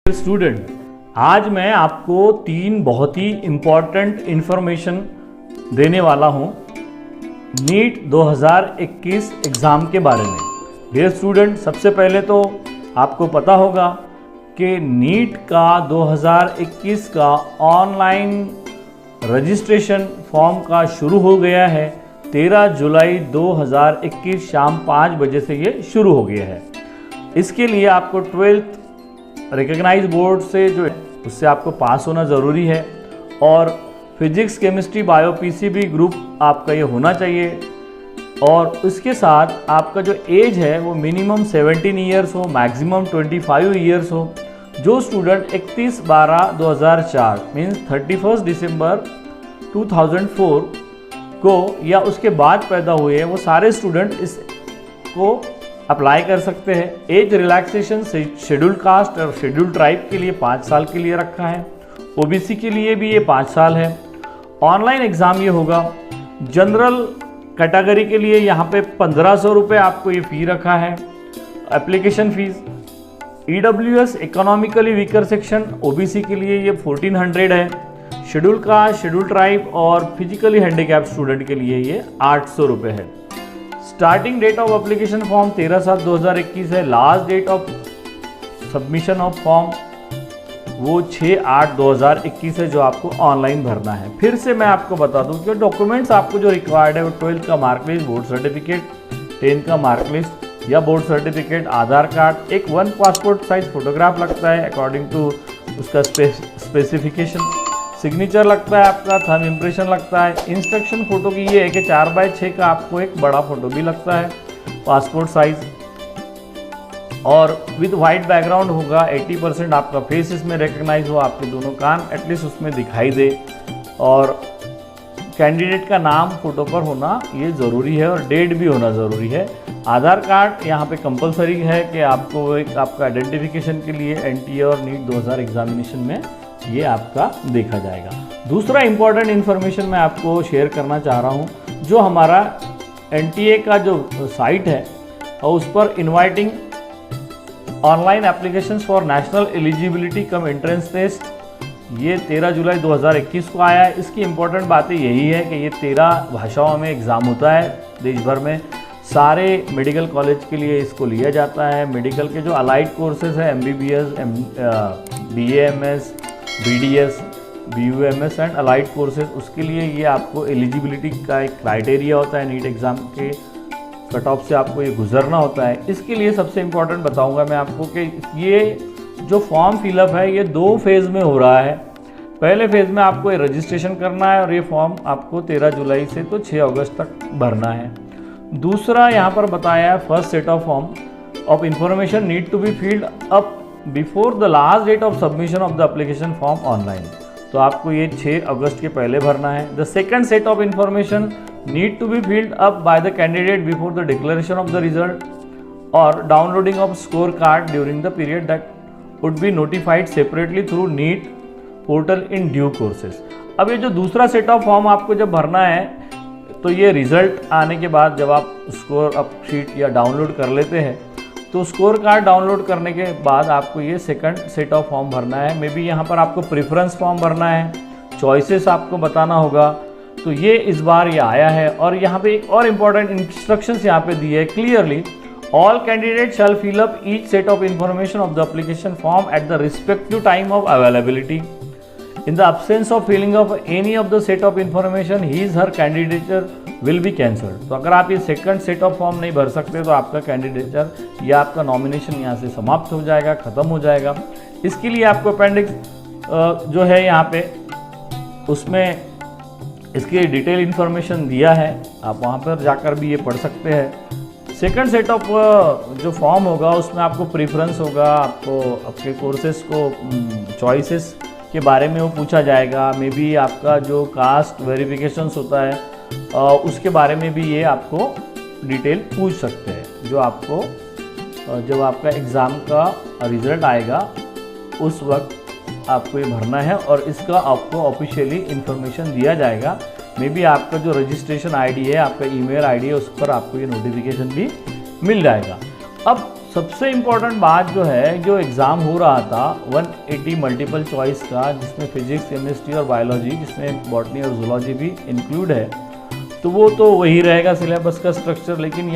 Student, आज मैं आपको 3 बहुत ही इम्पॉर्टेंट इन्फॉर्मेशन देने वाला हूं नीट 2021 एग्ज़ाम के बारे में। डियर स्टूडेंट, सबसे पहले तो आपको पता होगा कि नीट का 2021 का ऑनलाइन रजिस्ट्रेशन फॉर्म का शुरू हो गया है। 13 जुलाई 2021 शाम 5 बजे से ये शुरू हो गया है। इसके लिए आपको 12th रिकग्नाइज बोर्ड से जो है उससे आपको पास होना ज़रूरी है और physics chemistry bio PCB group आपका ये होना चाहिए। और उसके साथ आपका जो एज है वो मिनिमम 17 ईयर्स हो, मैक्सिमम 25 ईयर्स हो। जो स्टूडेंट 31/12/2004 मीन्स 31 दिसंबर 2004 को या उसके बाद पैदा हुए हैं वो सारे स्टूडेंट इसको अप्लाई कर सकते हैं। एज रिलैक्सेशन शेड्यूल्ड कास्ट और शेड्यूल्ड ट्राइब के लिए 5 साल के लिए रखा है। ओबीसी के लिए भी ये 5 साल है। ऑनलाइन एग्ज़ाम ये होगा। जनरल कैटेगरी के लिए यहाँ पे 1500 रुपये आपको ये फ़ी रखा है application fees. EWS economically weaker section OBC के लिए ये 1400 है। शेड्यूल्ड कास्ट, शेड्यूल्ड ट्राइब और फिजिकली हैंडीकैप स्टूडेंट के लिए ये 800 रुपये है। Starting date of application form 13/7/2021 है। Last date of submission of form वो 6/8/2021 है जो आपको ऑनलाइन भरना है। फिर से मैं आपको बता दूं कि डॉक्यूमेंट्स आपको जो रिक्वायर्ड है वो 12th का मार्कलिस्ट, बोर्ड सर्टिफिकेट, 10th का मार्कलिस्ट या बोर्ड सर्टिफिकेट, आधार कार्ड, एक 1 पासपोर्ट साइज फोटोग्राफ लगता है अकॉर्डिंग टू उसका स्पेसिफिकेशन, सिग्नेचर लगता है आपका, थंब इम्प्रेशन लगता है। इंस्ट्रक्शन फ़ोटो की ये है कि 4x6 का आपको एक बड़ा फ़ोटो भी लगता है पासपोर्ट साइज़ और विद वाइट बैकग्राउंड होगा। 80% आपका फेस इसमें रिकग्नाइज हो, आपके दोनों कान एटलीस्ट उसमें दिखाई दे और कैंडिडेट का नाम फ़ोटो पर होना ये ज़रूरी है और डेट भी होना ज़रूरी है। आधार कार्ड यहाँ पे कंपलसरी है कि आपको एक आपका आइडेंटिफिकेशन के लिए एनटीए और नीट 2000 एग्जामिनेशन में ये आपका देखा जाएगा। दूसरा इंपॉर्टेंट इन्फॉर्मेशन मैं आपको शेयर करना चाह रहा हूँ। जो हमारा एनटीए का जो साइट है और उस पर inviting online applications for national eligibility cum entrance test ये 13 जुलाई 2021 को आया है। इसकी इंपॉर्टेंट बातें यही है कि ये 13 भाषाओं में एग्ज़ाम होता है देश भर में। सारे मेडिकल कॉलेज के लिए इसको लिया जाता है। मेडिकल के जो अलाइड कोर्सेज है MBBS, BAMS, BDS, BUMS and allied courses, उसके लिए ये आपको एलिजिबिलिटी का एक क्राइटेरिया होता है। नीट एग्ज़ाम के कट ऑफ से आपको ये गुजरना होता है। इसके लिए सबसे इम्पोर्टेंट बताऊंगा मैं आपको कि ये जो फॉर्म फिलअप है ये 2 फेज़ में हो रहा है। पहले फेज़ में आपको ये रजिस्ट्रेशन करना है और ये फॉर्म आपको 13 जुलाई से तो 6 अगस्त तक भरना है। दूसरा यहाँ पर बताया है first set of form of information need to be filled up before the last date of submission of the application form online. तो आपको ये 6 अगस्त के पहले भरना है। The second set of information need to be filled up by the candidate before the declaration of the result और downloading of score card during the period that would be notified separately through NEET portal in due courses. अब ये जो दूसरा set of form आपको जब भरना है तो ये रिजल्ट आने के बाद जब आप स्कोर अप शीट या डाउनलोड कर लेते हैं तो स्कोर कार्ड डाउनलोड करने के बाद आपको ये सेकंड सेट ऑफ फॉर्म भरना है। मे बी यहाँ पर आपको प्रेफरेंस फॉर्म भरना है, चॉइसेस आपको बताना होगा। तो ये इस बार ये आया है और यहाँ पे एक और इम्पॉर्टेंट इंस्ट्रक्शंस यहाँ पे दी है clearly. All candidate shall fill up each set of information of the application form at the respective time of availability. In the absence of filling of any of the set of information, his her candidature will be cancelled। तो अगर आप ये second set of form नहीं भर सकते तो आपका candidature या आपका नॉमिनेशन यहाँ से समाप्त हो जाएगा, ख़त्म हो जाएगा। इसके लिए आपको अपेंडिक्स जो है यहाँ पे उसमें इसकी डिटेल इन्फॉर्मेशन दिया है, आप वहाँ पर जाकर भी ये पढ़ सकते हैं। सेकंड सेट ऑफ जो फॉर्म होगा उसमें आपको प्रेफरेंस होगा, आपको आपके कोर्सेज को चॉइसेस के बारे में वो पूछा जाएगा। मे बी आपका जो कास्ट वेरिफिकेशंस होता है उसके बारे में भी ये आपको डिटेल पूछ सकते हैं। जो आपको जब आपका एग्ज़ाम का रिज़ल्ट आएगा उस वक्त आपको ये भरना है और इसका आपको ऑफिशियली इन्फॉर्मेशन दिया जाएगा। मे बी आपका जो रजिस्ट्रेशन आईडी है, आपका ईमेल आईडी है, उस पर आपको ये नोटिफिकेशन भी मिल जाएगा। अब सबसे इम्पोर्टेंट बात जो है, जो एग्ज़ाम हो रहा था 180 मल्टीपल चॉइस का, जिसमें फिजिक्स, केमिस्ट्री और बायोलॉजी, जिसमें बॉटनी और जूलॉजी भी इंक्लूड है, तो वो तो वही रहेगा सिलेबस का स्ट्रक्चर। लेकिन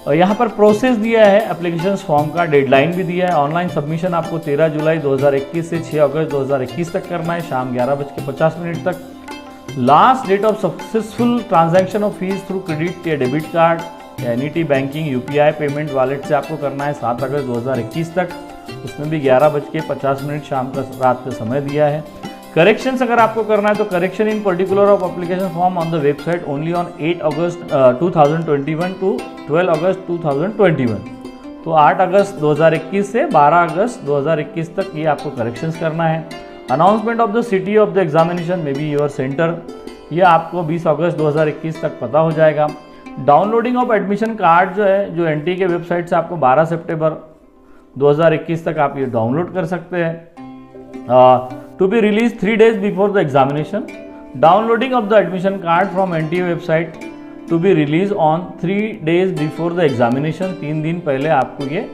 यहाँ पर प्रोसेस दिया है, एप्लीकेशन फॉर्म का डेडलाइन भी दिया है। ऑनलाइन सबमिशन आपको 13 जुलाई 2021 से 6 अगस्त 2021 तक करना है, शाम 11:50 तक। Last date of successful transaction of fees through credit या debit card, NET banking, UPI payment wallet से आपको करना है 7 अगस्त 2021 तक। उसमें भी 11:50 शाम का रात का समय दिया है। करेक्शंस अगर आपको करना है तो correction in particular of application form on the website only on 8 August 2021 to 12 August 2021। तो 8 अगस्त 2021 से 12 अगस्त 2021 तक ये आपको करेक्शंस करना है। Announcement of the city of the examination may be your centre, ये आपको 20 अगस्त 2021 तक पता हो जाएगा। डाउनलोडिंग ऑफ एडमिशन कार्ड जो है, जो एनटीए के वेबसाइट से आपको 12 सितंबर 2021 तक आप ये डाउनलोड कर सकते हैं। To be release 3 days before the examination. Downloading of the admission card from NTA website to be release on 3 days before the examination. 3 दिन पहले आपको ये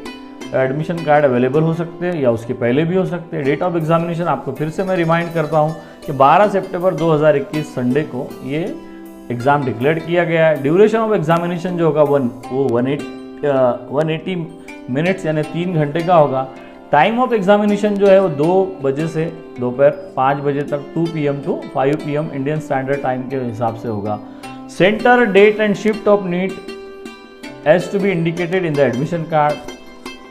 एडमिशन कार्ड अवेलेबल हो सकते हैं या उसके पहले भी हो सकते हैं। डेट ऑफ एग्जामिनेशन आपको फिर से मैं रिमाइंड करता हूँ कि 12 सितंबर 2021 संडे को ये एग्ज़ाम डिक्लेयर किया गया है। ड्यूरेशन ऑफ एग्जामिनेशन जो होगा वो 180 मिनट्स यानी 3 घंटे का होगा। टाइम ऑफ एग्जामिनेशन जो है वो 2 बजे से दोपहर 5 बजे तक 2 PM to 5 PM Indian standard time के हिसाब से होगा। Centre, date and shift of NEET as to be indicated in the admission card,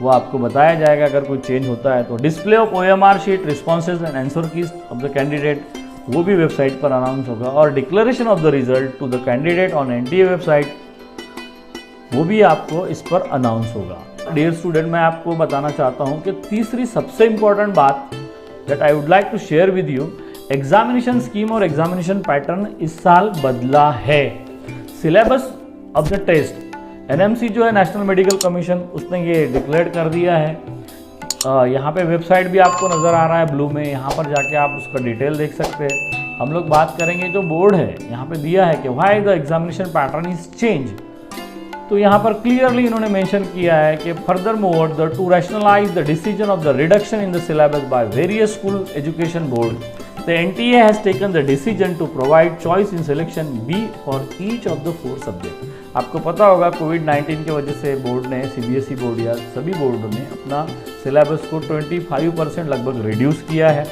वो आपको बताया जाएगा अगर कोई चेंज होता है तो। Display of OMR sheet, responses and answer keys of the candidate, वो भी वेबसाइट पर अनाउंस होगा। और declaration of the result to the candidate on NTA website, वो भी आपको इस पर अनाउंस होगा। डियर स्टूडेंट, मैं आपको बताना चाहता हूं कि तीसरी सबसे इंपॉर्टेंट बात that I would like to share with you, examination scheme और एग्जामिनेशन पैटर्न इस साल बदला है। Syllabus of the test, NMC जो है नेशनल मेडिकल कमीशन, उसने ये डिक्लेयर कर दिया है। यहाँ पे वेबसाइट भी आपको नज़र आ रहा है ब्लू में, यहाँ पर जाके आप उसका डिटेल देख सकते हैं। हम लोग बात करेंगे जो बोर्ड है, यहाँ पे दिया है कि why the examination pattern is change. तो यहाँ पर क्लियरली इन्होंने मेंशन किया है कि furthermore the to rationalize the decision of the reduction in the syllabus by various school education board, the NTA has taken the decision to provide choice in selection be for each of the 4 subject. आपको पता होगा कोविड-19 की वजह से board ने, CBSE board या सभी बोर्डों ने अपना सिलेबस को 25% लगभग रिड्यूस किया है।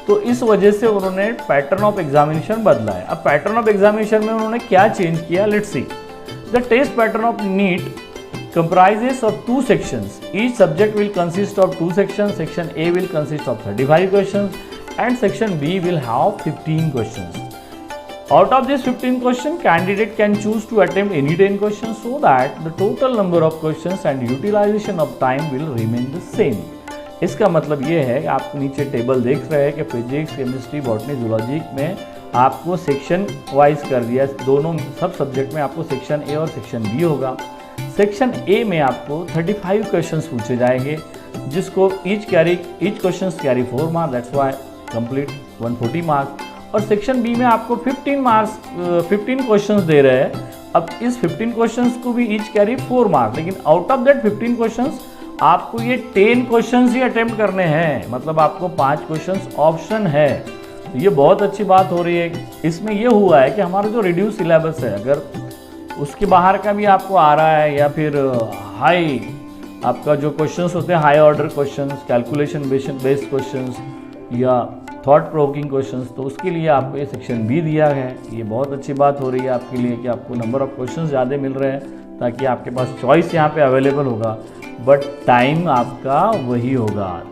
तो इस वजह से उन्होंने पैटर्न ऑफ एग्जामिनेशन बदला है। अब पैटर्न ऑफ एग्जामिनेशन में उन्होंने क्या चेंज किया, let's see. The test pattern of NEET comprises of 2 sections. Each subject will consist of 2 sections. Section A will consist of 35 questions and section B will have 15 questions. Out of these 15 questions, candidate can choose to attempt any 10 questions so that the total number of questions and utilization of time will remain the same. इसका मतलब ये है कि आप नीचे table देख रहे हैं कि फिजिक्स, केमिस्ट्री, बॉटनी, जूलॉजी में आपको सेक्शन वाइज कर दिया। दोनों सब सब्जेक्ट में आपको सेक्शन ए और सेक्शन बी होगा। सेक्शन ए में आपको 35 क्वेश्चंस पूछे जाएंगे, जिसको each questions carry 4 marks, that's why complete 140 marks. और सेक्शन बी में आपको 15 क्वेश्चंस दे रहे हैं। अब इस 15 क्वेश्चंस को भी ईच कैरी 4 मार्क्स, लेकिन आउट ऑफ दैट 15 क्वेश्चंस आपको ये 10 क्वेश्चंस ही अटेम्प्ट करने हैं, मतलब आपको 5 क्वेश्चंस ऑप्शन है। तो ये बहुत अच्छी बात हो रही है। इसमें ये हुआ है कि हमारा जो रिड्यूस सिलेबस है, अगर उसके बाहर का भी आपको आ रहा है या फिर हाई आपका जो क्वेश्चंस होते हैं, high order questions, calculation based questions या थॉट प्रोवोकिंग क्वेश्चंस, तो उसके लिए आपको ये सेक्शन बी दिया है। ये बहुत अच्छी बात हो रही है आपके लिए कि आपको नंबर ऑफ क्वेश्चंस ज़्यादा मिल रहे हैं, ताकि आपके पास चॉइस यहाँ पे अवेलेबल होगा, बट टाइम आपका वही होगा।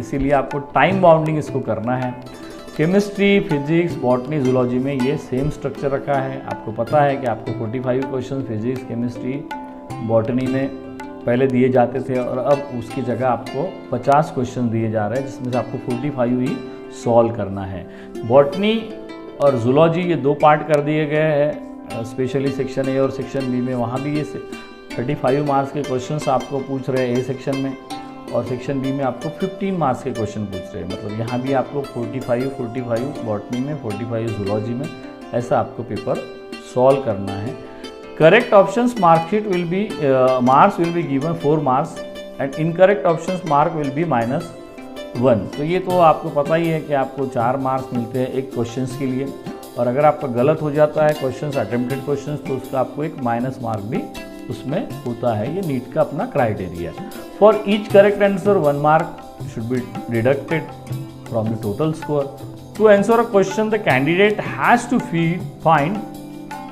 इसीलिए आपको टाइम बाउंडिंग इसको करना है। केमिस्ट्री, फिजिक्स, बॉटनी, जूलॉजी में ये सेम स्ट्रक्चर रखा है। आपको पता है कि आपको 45 क्वेश्चन फिजिक्स, केमिस्ट्री, बॉटनी में पहले दिए जाते थे और अब उसकी जगह आपको 50 क्वेश्चन दिए जा रहे हैं, जिसमें से आपको 45 ही सॉल्व करना है। बॉटनी और जूलॉजी ये 2 पार्ट कर दिए गए हैं, स्पेशली सेक्शन ए और सेक्शन बी में। वहाँ भी ये 35 मार्क्स के क्वेश्चंस आपको पूछ रहे हैं ए सेक्शन में, और सेक्शन बी में आपको 15 मार्क्स के क्वेश्चन पूछ रहे हैं। मतलब यहाँ भी आपको 45 बॉटनी में, 45 जूलॉजी में, ऐसा आपको पेपर सॉल्व करना है। Correct options marks will be given 4 marks and incorrect options mark will be -1। तो ये तो आपको पता ही है कि आपको 4 मार्क्स मिलते हैं एक क्वेश्चंस के लिए, और अगर आपका गलत हो जाता है क्वेश्चंस, अटेम्प्टेड क्वेश्चंस, तो उसका आपको एक माइनस मार्क भी उसमें होता है। ये नीट का अपना क्राइटेरिया है। For each correct answer 1 mark should be deducted from the total score. To answer a question the candidate has to find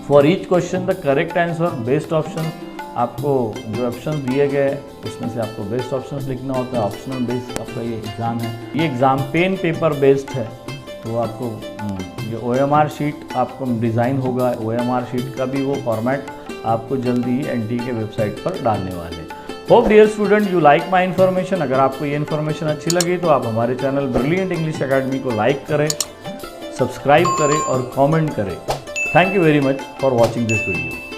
for each question the correct answer best option. आपको जो option दिए गए उसमें से आपको best options लिखना होता है। ऑप्शनल बेस्ड आपका ये एग्ज़ाम है। ये एग्ज़ाम पेन पेपर बेस्ड है, तो आपको ये OMR शीट आपको डिज़ाइन होगा। OMR शीट का भी वो फॉर्मेट आपको जल्दी ही NTA के वेबसाइट पर डालने वाले हैं। Hope dear student you like my information. अगर आपको ये इन्फॉर्मेशन अच्छी लगी तो आप हमारे चैनल ब्रिलियंट इंग्लिश अकेडमी को लाइक करें, सब्सक्राइब करें और कमेंट करें। Thank you very much for watching this video.